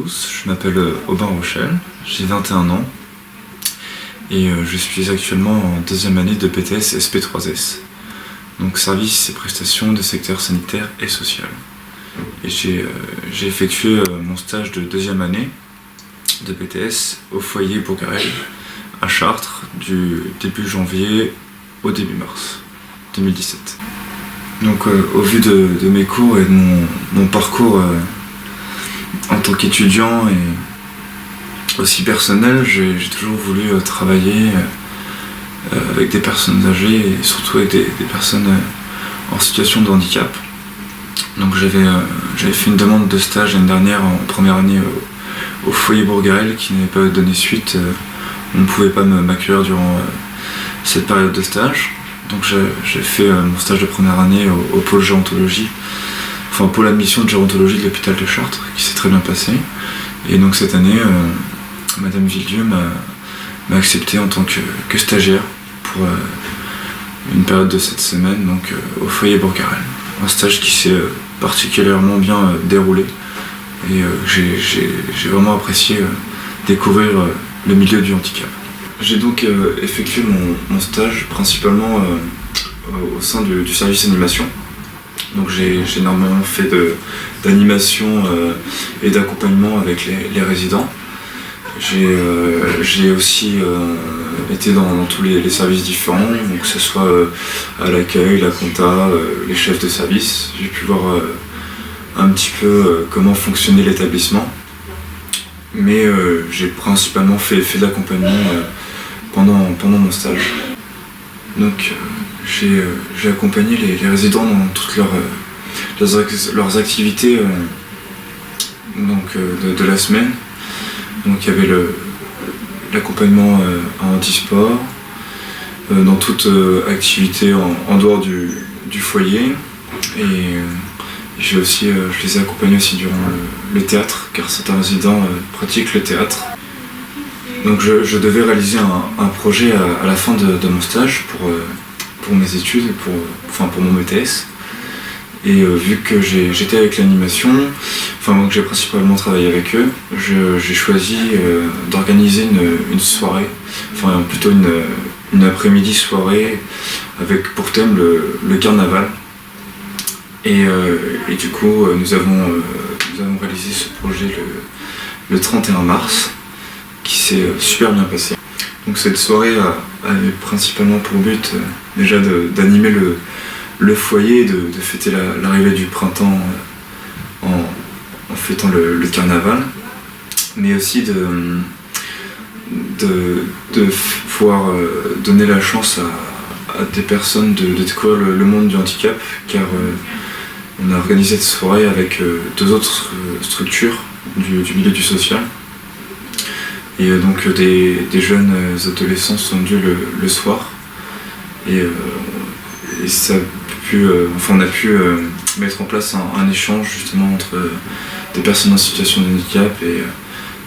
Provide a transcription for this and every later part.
tous, je m'appelle Aubin Rochelle, j'ai 21 ans et je suis actuellement en deuxième année de BTS SP3S, donc services et prestations de secteur sanitaire et social. Et j'ai effectué mon stage de deuxième année de BTS au foyer Bourg-Garrel à Chartres du début janvier au début mars 2017. Donc au vu de mes cours et de mon parcours en tant qu'étudiant et aussi personnel, j'ai toujours voulu travailler avec des personnes âgées et surtout avec des personnes en situation de handicap. Donc j'avais fait une demande de stage l'année dernière en première année au foyer Bourg-Garrel qui n'avait pas donné suite. On ne pouvait pas m'accueillir durant cette période de stage. Donc j'ai fait mon stage de première année au pôle gérontologie, enfin au pôle admission de gérontologie de l'hôpital de Chartres, qui s'est très bien passé. Et donc cette année, Madame Villedieu m'a accepté en tant que stagiaire pour une période de 7 semaines, donc au foyer Bourg-Garrel. Un stage qui s'est particulièrement bien déroulé et j'ai vraiment apprécié découvrir le milieu du handicap. J'ai donc effectué mon stage principalement au sein du service animation. Donc j'ai énormément fait d'animation et d'accompagnement avec les résidents. J'ai aussi été dans tous les services différents, donc que ce soit à l'accueil, la compta, les chefs de service. J'ai pu voir un petit peu comment fonctionnait l'établissement. Mais j'ai principalement fait de l'accompagnement pendant mon stage. Donc j'ai accompagné les résidents dans toutes leurs activités de la semaine. Donc il y avait l'accompagnement en handisport, dans toute activité en dehors du foyer. Et je les ai accompagnés aussi durant le théâtre, car certains résidents pratiquent le théâtre. Donc je devais réaliser un projet à la fin de mon stage pour mes études, pour mon BTS. Et vu que j'étais avec l'animation, que j'ai principalement travaillé avec eux, j'ai choisi d'organiser une soirée, plutôt une après-midi soirée avec pour thème le carnaval. Et du coup, nous avons réalisé ce projet le 31 mars, qui s'est super bien passé. Donc cette soirée avait principalement pour but déjà d'animer le foyer et de fêter l'arrivée du printemps en fêtant le carnaval, mais aussi de pouvoir donner la chance à des personnes de découvrir le monde du handicap, car on a organisé cette soirée avec deux autres structures du milieu du social. Et donc des jeunes adolescents sont venus le soir. Et ça on a pu mettre en place un échange justement entre des personnes en situation de handicap et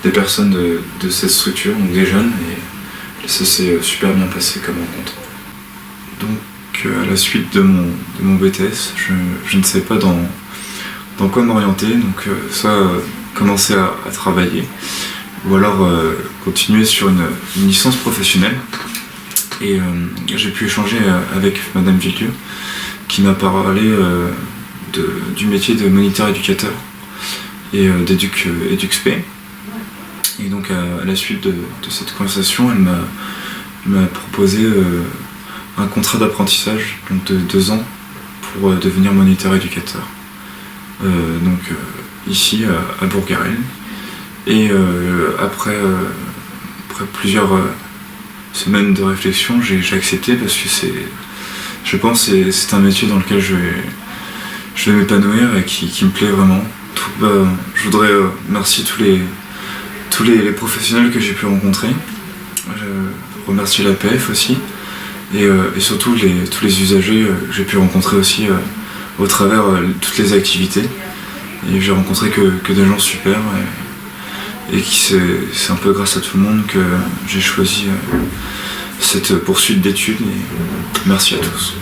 des personnes de cette structure, donc des jeunes. Et ça s'est super bien passé comme rencontre. Donc à la suite de mon BTS, je ne sais pas dans quoi m'orienter, donc soit commencer à travailler, ou alors continuer sur une licence professionnelle. Et j'ai pu échanger avec Madame Villedieu, qui m'a parlé du métier de moniteur éducateur et d'EduxP. Et donc à la suite de cette conversation, elle m'a proposé un contrat d'apprentissage donc de 2 ans pour devenir moniteur éducateur. Ici à Bourg-Garrel. Et après plusieurs semaines de réflexion, j'ai accepté parce que je pense que c'est un métier dans lequel je vais m'épanouir et qui me plaît vraiment. Je voudrais remercier tous les professionnels que j'ai pu rencontrer. Je remercie l'APF aussi et surtout tous les usagers que j'ai pu rencontrer aussi au travers toutes les activités. Et j'ai rencontré que des gens super. Et c'est un peu grâce à tout le monde que j'ai choisi cette poursuite d'études. Et merci à tous.